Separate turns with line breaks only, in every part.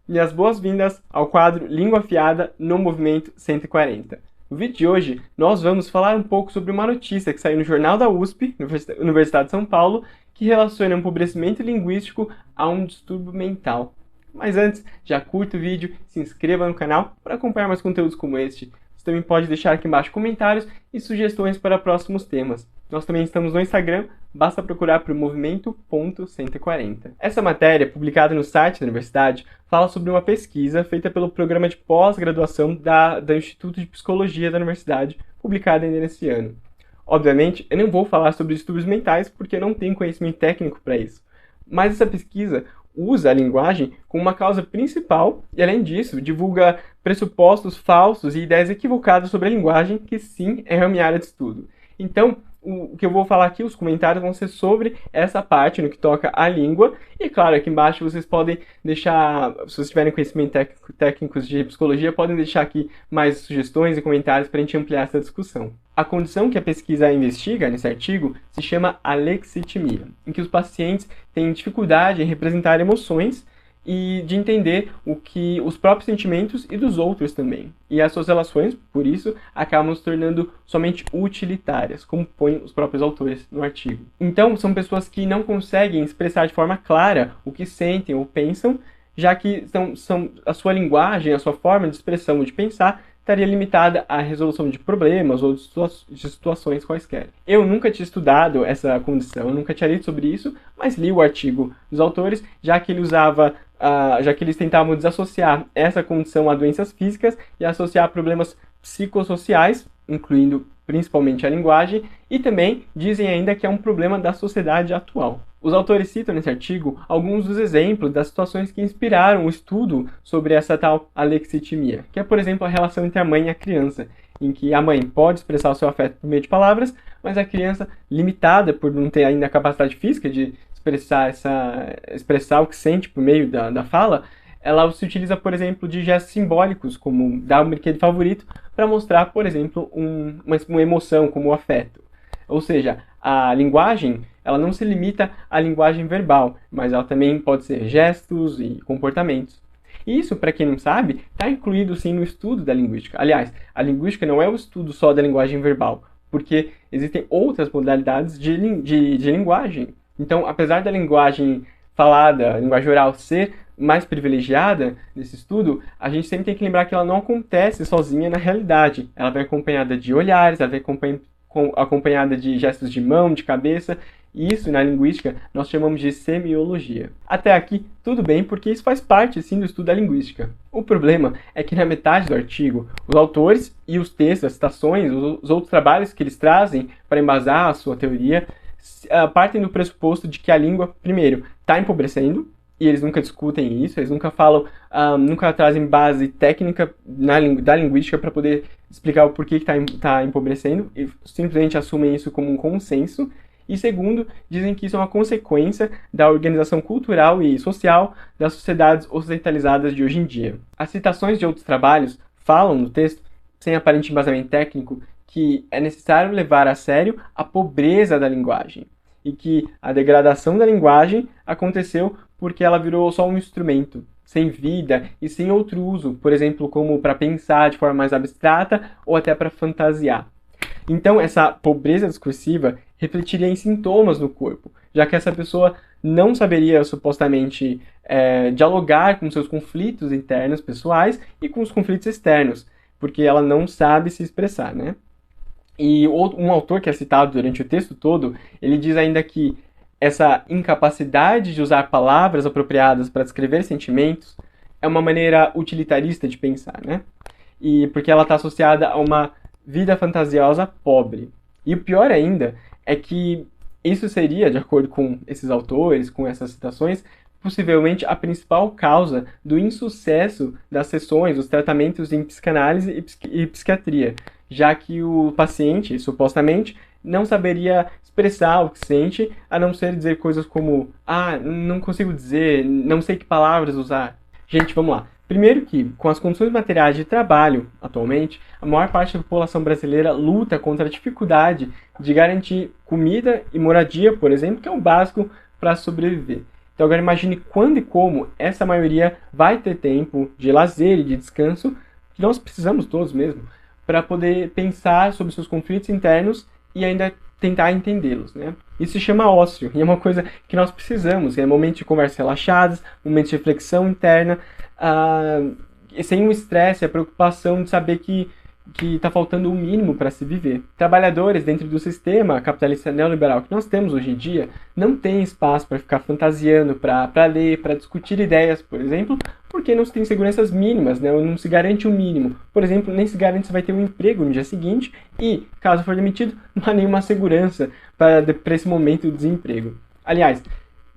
minhas boas-vindas ao quadro Língua Afiada no Movimento 140. No vídeo de hoje, nós vamos falar um pouco sobre uma notícia que saiu no Jornal da USP, Universidade de São Paulo, que relaciona um empobrecimento linguístico a um distúrbio mental. Mas antes, já curta o vídeo, se inscreva no canal para acompanhar mais conteúdos como este. Você também pode deixar aqui embaixo comentários e sugestões para próximos temas. Nós também estamos no Instagram, basta procurar por movimento.140. Essa matéria, publicada no site da universidade, fala sobre uma pesquisa feita pelo programa de pós-graduação do Instituto de Psicologia da universidade, publicada ainda nesse ano. Obviamente, eu não vou falar sobre distúrbios mentais porque eu não tenho conhecimento técnico para isso. Mas essa pesquisa usa a linguagem como uma causa principal e, além disso, divulga pressupostos falsos e ideias equivocadas sobre a linguagem, que sim é a minha área de estudo. Então, o que eu vou falar aqui, os comentários vão ser sobre essa parte, no que toca à língua. E, claro, aqui embaixo vocês podem deixar, se vocês tiverem conhecimento técnicos de psicologia, podem deixar aqui mais sugestões e comentários para a gente ampliar essa discussão. A condição que a pesquisa investiga nesse artigo se chama alexitimia, em que os pacientes têm dificuldade em representar emoções e de entender os próprios sentimentos e dos outros também. E as suas relações, por isso, acabam se tornando somente utilitárias, como põem os próprios autores no artigo. Então, são pessoas que não conseguem expressar de forma clara o que sentem ou pensam, já que a sua linguagem, a sua forma de expressão ou de pensar estaria limitada à resolução de problemas ou de situações quaisquer. Eu nunca tinha estudado essa condição, eu nunca tinha lido sobre isso, mas li o artigo dos autores, já que eles tentavam desassociar essa condição a doenças físicas e associar problemas psicossociais, incluindo principalmente a linguagem, e também dizem ainda que é um problema da sociedade atual. Os autores citam nesse artigo alguns dos exemplos das situações que inspiraram o estudo sobre essa tal alexitimia, que é, por exemplo, a relação entre a mãe e a criança, em que a mãe pode expressar o seu afeto por meio de palavras, mas a criança, limitada por não ter ainda a capacidade física de expressar o que sente por meio da fala, ela se utiliza, por exemplo, de gestos simbólicos, como dar um brinquedo favorito, para mostrar, por exemplo, uma emoção, como o afeto. Ou seja, a linguagem, ela não se limita à linguagem verbal, mas ela também pode ser gestos e comportamentos. E isso, para quem não sabe, está incluído sim no estudo da linguística. Aliás, a linguística não é o estudo só da linguagem verbal, porque existem outras modalidades de linguagem. Então, apesar da linguagem falada, a linguagem oral ser mais privilegiada nesse estudo, a gente sempre tem que lembrar que ela não acontece sozinha na realidade. Ela vem acompanhada de olhares, ela vem acompanhada de gestos de mão, de cabeça, e isso, na linguística, nós chamamos de semiologia. Até aqui, tudo bem, porque isso faz parte, sim, do estudo da linguística. O problema é que na metade do artigo, os autores e os textos, as citações, os outros trabalhos que eles trazem para embasar a sua teoria, partem do pressuposto de que a língua, primeiro, está empobrecendo, e eles nunca discutem isso, eles nunca falam, nunca trazem base técnica da linguística para poder explicar o porquê que está empobrecendo, e simplesmente assumem isso como um consenso. E segundo, dizem que isso é uma consequência da organização cultural e social das sociedades ocidentalizadas de hoje em dia. As citações de outros trabalhos falam no texto, sem aparente embasamento técnico, que é necessário levar a sério a pobreza da linguagem e que a degradação da linguagem aconteceu porque ela virou só um instrumento, sem vida e sem outro uso, por exemplo, como para pensar de forma mais abstrata ou até para fantasiar. Então, essa pobreza discursiva refletiria em sintomas no corpo, já que essa pessoa não saberia, supostamente, dialogar com seus conflitos internos pessoais e com os conflitos externos, porque ela não sabe se expressar, né? E um autor que é citado durante o texto todo, ele diz ainda que essa incapacidade de usar palavras apropriadas para descrever sentimentos é uma maneira utilitarista de pensar, né? E porque ela está associada a uma vida fantasiosa pobre. E o pior ainda é que isso seria, de acordo com esses autores, com essas citações, possivelmente a principal causa do insucesso das sessões, dos tratamentos em psicanálise e psiquiatria, já que o paciente, supostamente, não saberia expressar o que sente, a não ser dizer coisas como não consigo dizer, não sei que palavras usar. Gente, vamos lá. Primeiro que, com as condições materiais de trabalho, atualmente, a maior parte da população brasileira luta contra a dificuldade de garantir comida e moradia, por exemplo, que é o básico para sobreviver. Então agora imagine quando e como essa maioria vai ter tempo de lazer e de descanso, que nós precisamos todos mesmo, para poder pensar sobre seus conflitos internos e ainda tentar entendê-los, né? Isso se chama ócio, e é uma coisa que nós precisamos, é momentos de conversas relaxadas, momentos de reflexão interna, sem o estresse, a preocupação de saber que está faltando o mínimo para se viver. Trabalhadores dentro do sistema capitalista neoliberal que nós temos hoje em dia não têm espaço para ficar fantasiando, para ler, para discutir ideias, por exemplo, porque não se tem seguranças mínimas, né? Não se garante o mínimo. Por exemplo, nem se garante se vai ter um emprego no dia seguinte e, caso for demitido, não há nenhuma segurança para esse momento do desemprego. Aliás,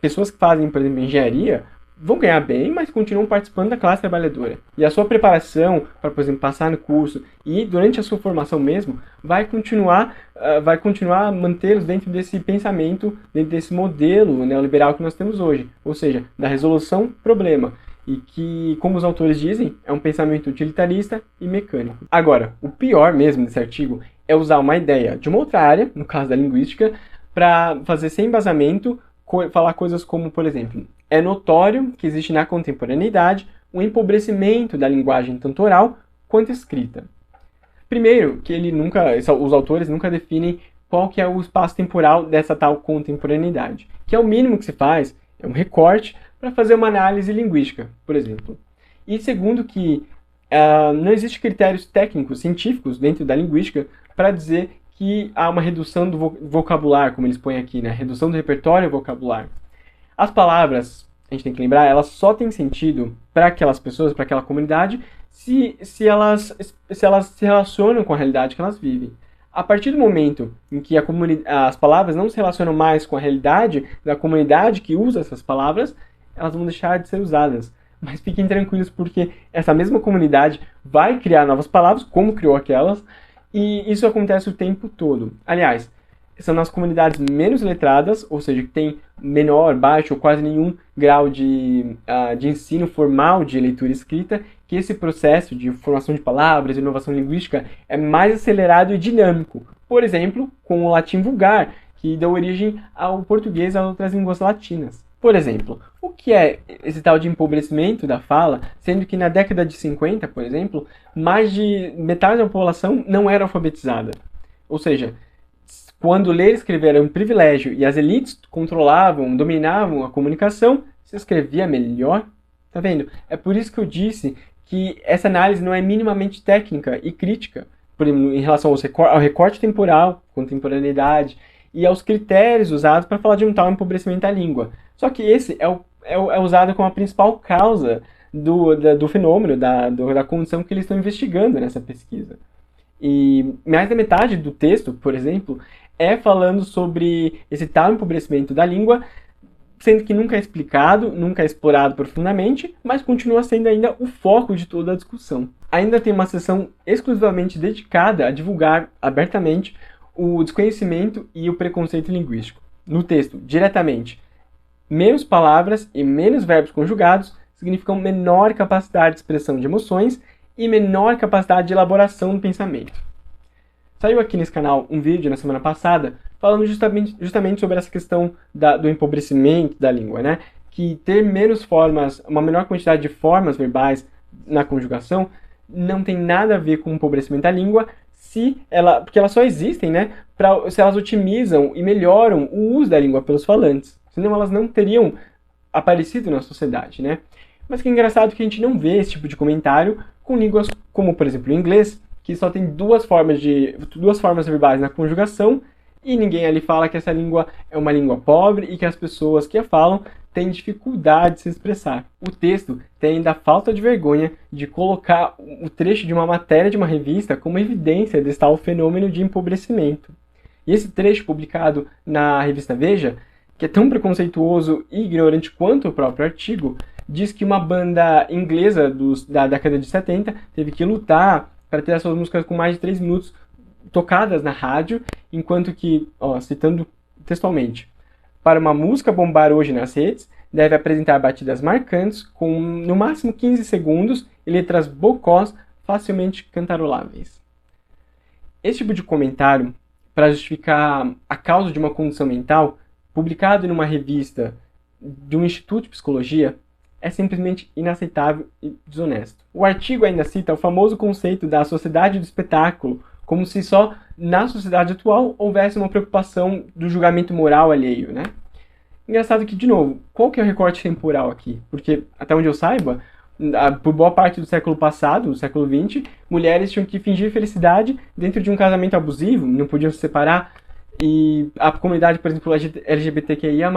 pessoas que fazem, por exemplo, engenharia vão ganhar bem, mas continuam participando da classe trabalhadora. E a sua preparação para, por exemplo, passar no curso e durante a sua formação mesmo, vai continuar mantê-los dentro desse pensamento, dentro desse modelo neoliberal que nós temos hoje. Ou seja, da resolução problema. E que, como os autores dizem, é um pensamento utilitarista e mecânico. Agora, o pior mesmo desse artigo é usar uma ideia de uma outra área, no caso da linguística, para fazer sem embasamento, falar coisas como, por exemplo, é notório que existe na contemporaneidade um empobrecimento da linguagem tanto oral quanto escrita. Primeiro, que os autores nunca definem qual que é o espaço temporal dessa tal contemporaneidade, que é o mínimo que se faz, é um recorte para fazer uma análise linguística, por exemplo. E segundo, que não existem critérios técnicos, científicos dentro da linguística para dizer que há uma redução do vocabulário, como eles põem aqui, né? Redução do repertório vocabular. As palavras, a gente tem que lembrar, elas só têm sentido para aquelas pessoas, para aquela comunidade, se elas se relacionam com a realidade que elas vivem. A partir do momento em que as palavras não se relacionam mais com a realidade da comunidade que usa essas palavras, elas vão deixar de ser usadas. Mas fiquem tranquilos, porque essa mesma comunidade vai criar novas palavras, como criou aquelas, e isso acontece o tempo todo. Aliás, são nas comunidades menos letradas, ou seja, que tem menor, baixo ou quase nenhum grau de ensino formal de leitura e escrita, que esse processo de formação de palavras, de inovação linguística, é mais acelerado e dinâmico. Por exemplo, com o latim vulgar, que deu origem ao português e a outras línguas latinas. Por exemplo, o que é esse tal de empobrecimento da fala, sendo que na década de 50, por exemplo, mais de metade da população não era alfabetizada. Ou seja, quando ler e escrever era um privilégio e as elites controlavam, dominavam a comunicação, se escrevia melhor. Tá vendo? É por isso que eu disse que essa análise não é minimamente técnica e crítica, por exemplo, em relação ao recorte temporal, contemporaneidade, e aos critérios usados para falar de um tal empobrecimento da língua. Só que esse é usado como a principal causa do fenômeno, da condição que eles estão investigando nessa pesquisa. E mais da metade do texto, por exemplo, é falando sobre esse tal empobrecimento da língua, sendo que nunca é explicado, nunca é explorado profundamente, mas continua sendo ainda o foco de toda a discussão. Ainda tem uma seção exclusivamente dedicada a divulgar abertamente o desconhecimento e o preconceito linguístico. No texto, diretamente, menos palavras e menos verbos conjugados significam menor capacidade de expressão de emoções e menor capacidade de elaboração do pensamento. Saiu aqui nesse canal um vídeo na semana passada falando justamente sobre essa questão do empobrecimento da língua, né? Que ter menos formas, uma menor quantidade de formas verbais na conjugação não tem nada a ver com o empobrecimento da língua, porque elas só existem, né, se elas otimizam e melhoram o uso da língua pelos falantes. Senão elas não teriam aparecido na sociedade, né? Mas que é engraçado que a gente não vê esse tipo de comentário com línguas como, por exemplo, o inglês, que só tem duas formas verbais na conjugação, e ninguém ali fala que essa língua é uma língua pobre e que as pessoas que a falam têm dificuldade de se expressar. O texto tem ainda a falta de vergonha de colocar o trecho de uma matéria de uma revista como evidência desse tal fenômeno de empobrecimento. E esse trecho publicado na revista Veja, que é tão preconceituoso e ignorante quanto o próprio artigo, diz que uma banda inglesa da década de 70 teve que lutar para ter as suas músicas com mais de 3 minutos tocadas na rádio, enquanto que, citando textualmente, para uma música bombar hoje nas redes, deve apresentar batidas marcantes com no máximo 15 segundos e letras bocós facilmente cantaroláveis. Esse tipo de comentário, para justificar a causa de uma condição mental, publicado em uma revista de um instituto de psicologia é simplesmente inaceitável e desonesto. O artigo ainda cita o famoso conceito da sociedade do espetáculo, como se só na sociedade atual houvesse uma preocupação do julgamento moral alheio, né? Engraçado que, de novo, qual que é o recorte temporal aqui? Porque, até onde eu saiba, por boa parte do século passado, do século XX, mulheres tinham que fingir felicidade dentro de um casamento abusivo, não podiam se separar, e a comunidade, por exemplo, LGBTQIA+,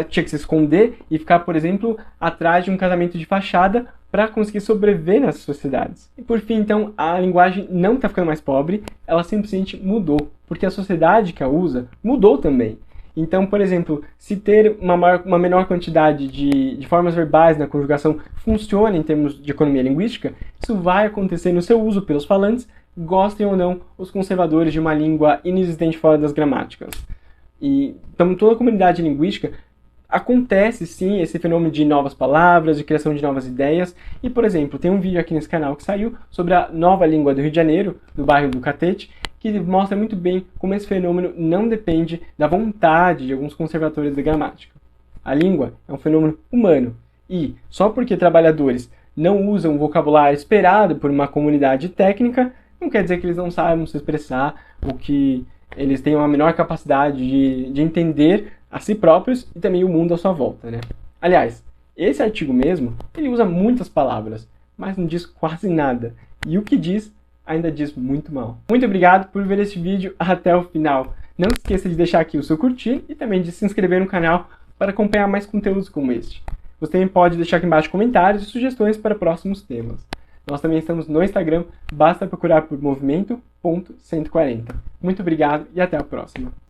tinha que se esconder e ficar, por exemplo, atrás de um casamento de fachada para conseguir sobreviver nessas sociedades. E por fim, então, a linguagem não está ficando mais pobre, ela simplesmente mudou, porque a sociedade que a usa mudou também. Então, por exemplo, se ter uma menor quantidade de formas verbais na conjugação funciona em termos de economia linguística, isso vai acontecer no seu uso pelos falantes, gostem ou não os conservadores de uma língua inexistente fora das gramáticas. Então, toda a comunidade linguística acontece sim esse fenômeno de novas palavras, de criação de novas ideias. E, por exemplo, tem um vídeo aqui nesse canal que saiu sobre a nova língua do Rio de Janeiro, do bairro do Catete, que mostra muito bem como esse fenômeno não depende da vontade de alguns conservadores da gramática. A língua é um fenômeno humano e, só porque trabalhadores não usam o vocabulário esperado por uma comunidade técnica, não quer dizer que eles não saibam se expressar ou que eles tenham a menor capacidade de entender a si próprios e também o mundo à sua volta, né? Aliás, esse artigo mesmo, ele usa muitas palavras, mas não diz quase nada. E o que diz, ainda diz muito mal. Muito obrigado por ver este vídeo até o final. Não se esqueça de deixar aqui o seu curtir e também de se inscrever no canal para acompanhar mais conteúdos como este. Você também pode deixar aqui embaixo comentários e sugestões para próximos temas. Nós também estamos no Instagram, basta procurar por movimento.140. Muito obrigado e até a próxima.